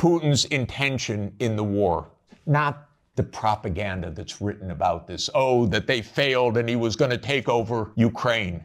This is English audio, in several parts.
Putin's intention in the war? Not the propaganda that's written about this. Oh, that they failed and he was going to take over Ukraine.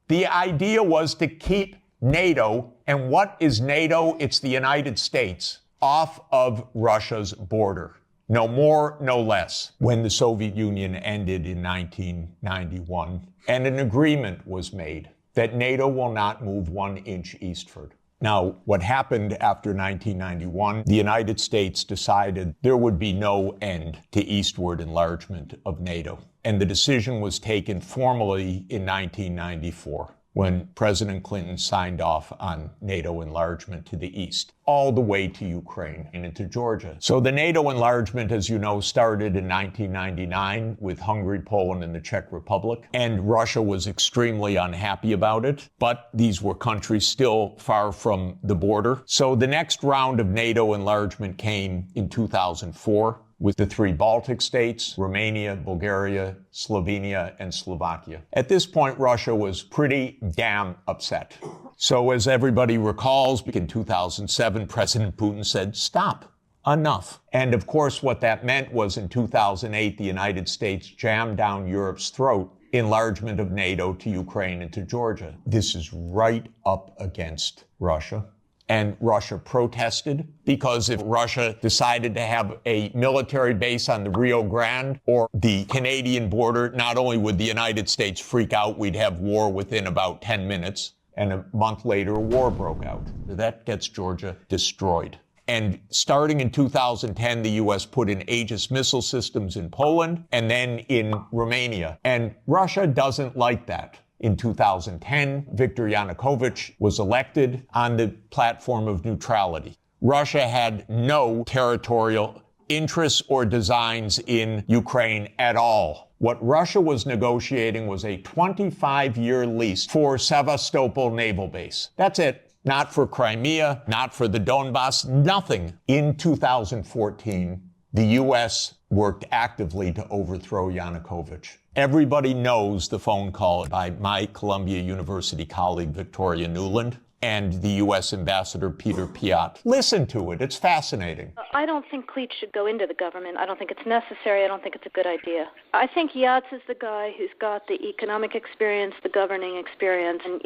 The idea was to keep NATO, and what is NATO? It's the United States, off of Russia's border. No more, no less. When the Soviet Union ended in 1991, and an agreement was made that NATO will not move 1 inch eastward. Now, what happened after 1991, the United States decided there would be no end to eastward enlargement of NATO. And the decision was taken formally in 1994. When President Clinton signed off on NATO enlargement to the east, all the way to Ukraine and into Georgia. So the NATO enlargement, as you know, started in 1999 with Hungary, Poland, and the Czech Republic. And Russia was extremely unhappy about it. But these were countries still far from the border. So the next round of NATO enlargement came in 2004. With the 3 Baltic states, Romania, Bulgaria, Slovenia, and Slovakia. At this point, Russia was pretty damn upset. So as everybody recalls, in 2007, President Putin said, stop, enough. And of course, what that meant was in 2008, the United States jammed down Europe's throat enlargement of NATO to Ukraine and to Georgia. This is right up against Russia. And Russia protested because if Russia decided to have a military base on the Rio Grande or the Canadian border, not only would the United States freak out, we'd have war within about 10 minutes. And a month later, a war broke out. That gets Georgia destroyed. And starting in 2010, the U.S. put in Aegis missile systems in Poland and then in Romania. And Russia doesn't like that. In 2010, Viktor Yanukovych was elected on the platform of neutrality. Russia had no territorial interests or designs in Ukraine at all. What Russia was negotiating was a 25-year lease for Sevastopol Naval Base. That's it. Not for Crimea, not for the Donbass, nothing. In 2014, the U.S. worked actively to overthrow Yanukovych. Everybody knows the phone call by my Columbia University colleague, Victoria Nuland, and the U.S. Ambassador Peter Piot. Listen to it. It's fascinating. I don't think Cleach should go into the government. I don't think it's necessary. I don't think it's a good idea. I think Yats is the guy who's got the economic experience, the governing experience, and,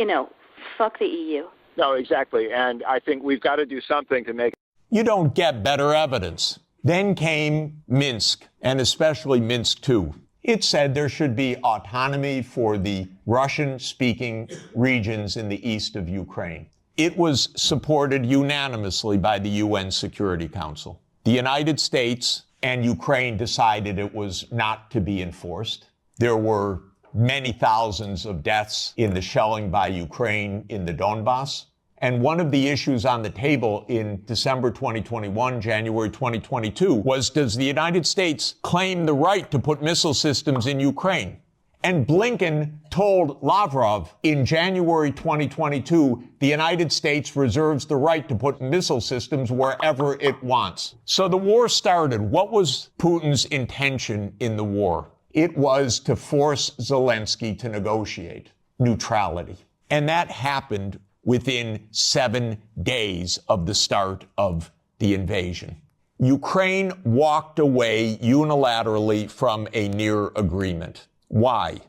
fuck the EU. No, exactly. And I think we've got to do something to make... You don't get better evidence. Then came Minsk, and especially Minsk II. It said there should be autonomy for the Russian-speaking regions in the east of Ukraine. It was supported unanimously by the UN Security Council. The United States and Ukraine decided it was not to be enforced. There were many thousands of deaths in the shelling by Ukraine in the Donbass. And one of the issues on the table in December 2021, January 2022, was, does the United States claim the right to put missile systems in Ukraine? And Blinken told Lavrov in January 2022, the United States reserves the right to put missile systems wherever it wants. So the war started. What was Putin's intention in the war? It was to force Zelensky to negotiate neutrality. And that happened within 7 days of the start of the invasion. Ukraine walked away unilaterally from a near agreement. Why?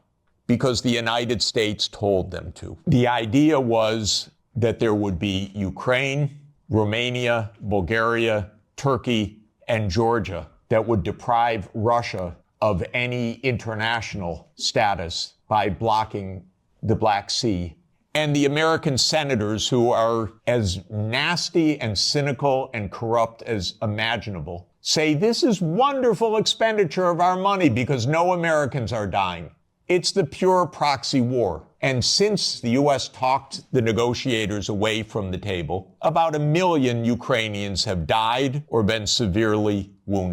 Because the United States told them to. The idea was that there would be Ukraine, Romania, Bulgaria, Turkey, and Georgia that would deprive Russia of any international status by blocking the Black Sea. And the American senators, who are as nasty and cynical and corrupt as imaginable, say this is wonderful expenditure of our money because no Americans are dying. It's the pure proxy war. And since the U.S. talked the negotiators away from the table, about 1 million Ukrainians have died or been severely wounded.